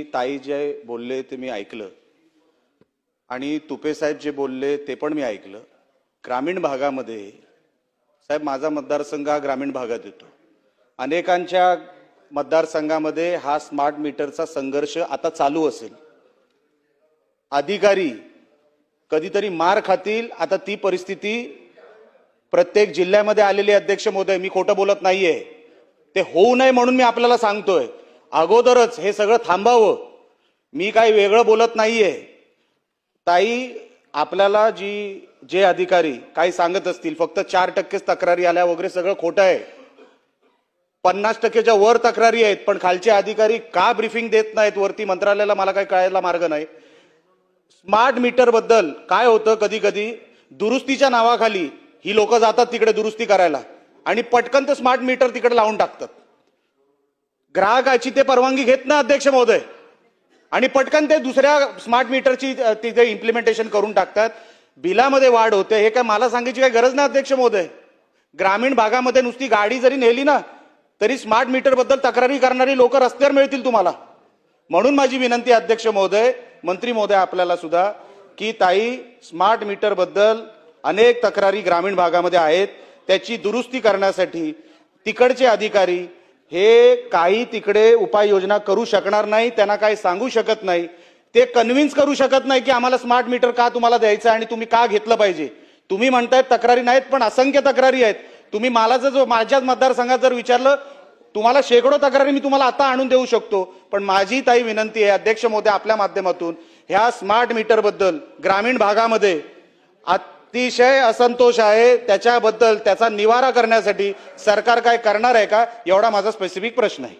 ताई जे बोलले ते मी ऐकलं आणि तुपे साहेब जे बोलले ते पण मी ऐकलं। ग्रामीण भागामध्ये साहेब माझा मतदारसंघ हा ग्रामीण भागात येतो। अनेकांच्या मतदारसंघामध्ये हा स्मार्ट मीटरचा संघर्ष आता चालू असेल। अधिकारी कधीतरी मार खातील, आता ती परिस्थिती प्रत्येक जिल्ह्यामध्ये आलेली अध्यक्ष महोदय, मी खोटं बोलत नाहीये। ते होऊ नये म्हणून मी आपल्याला सांगतोय, अगोदरच हे सगळं थांबावं। मी काही वेगळं बोलत नाहीये। ताई, आपल्याला जे अधिकारी काही सांगत असतील फक्त 4% तक्रारी आल्या वगैरे सगळं खोटं आहे। 50%च्या वर तक्रारी आहेत, पण खालचे अधिकारी का ब्रीफिंग देत नाहीत वरती मंत्रालयाला मला काही कळायला मार्ग नाही। स्मार्ट मीटर बद्दल काय होतं, कधी कधी दुरुस्तीच्या नावाखाली ही लोक जातात तिकडे दुरुस्ती करायला आणि पटकन ते स्मार्ट मीटर तिकडे लावून टाकतात। ग्राहकाची ते परवानगी घेत नाही अध्यक्ष महोदय आणि पटकन ते दुसऱ्या स्मार्ट मीटरची तिथे इम्प्लिमेंटेशन करून टाकतात। बिलामध्ये वाढ होते, हे काय मला सांगायची काही गरज नाही अध्यक्ष महोदय। ग्रामीण भागामध्ये नुसती गाडी जरी नेली ना तरी स्मार्ट मीटर बद्दल तक्रारी करणारी लोक रस्त्यावर मिळतील तुम्हाला। म्हणून माझी विनंती अध्यक्ष महोदय, मंत्री महोदय आपल्याला सुद्धा, की ताई स्मार्ट मीटर बद्दल अनेक तक्रारी ग्रामीण भागामध्ये आहेत, त्याची दुरुस्ती करण्यासाठी तिकडचे अधिकारी हे काही तिकडे उपाययोजना करू शकणार नाही, त्यांना काही सांगू शकत नाही, ते कन्व्हिन्स करू शकत नाही की आम्हाला स्मार्ट मीटर का तुम्हाला द्यायचं आणि तुम्ही का घेतलं पाहिजे। तुम्ही म्हणताय तक्रारी नाहीत, पण असंख्य तक्रारी आहेत। तुम्ही मला जर माझ्या मतदारसंघात जर विचारलं, तुम्हाला शेकडो तक्रारी मी तुम्हाला आता आणून देऊ शकतो। पण माझी ताई विनंती आहे अध्यक्ष महोदय आपल्या माध्यमातून, ह्या स्मार्ट मीटर बद्दल ग्रामीण भागामध्ये अतिशय असंतोष आहे, त्याच्याबद्दल त्याचा निवारा करण्यासाठी सरकार काय करणार आहे का, एवढा माझा स्पेसिफिक प्रश्न आहे।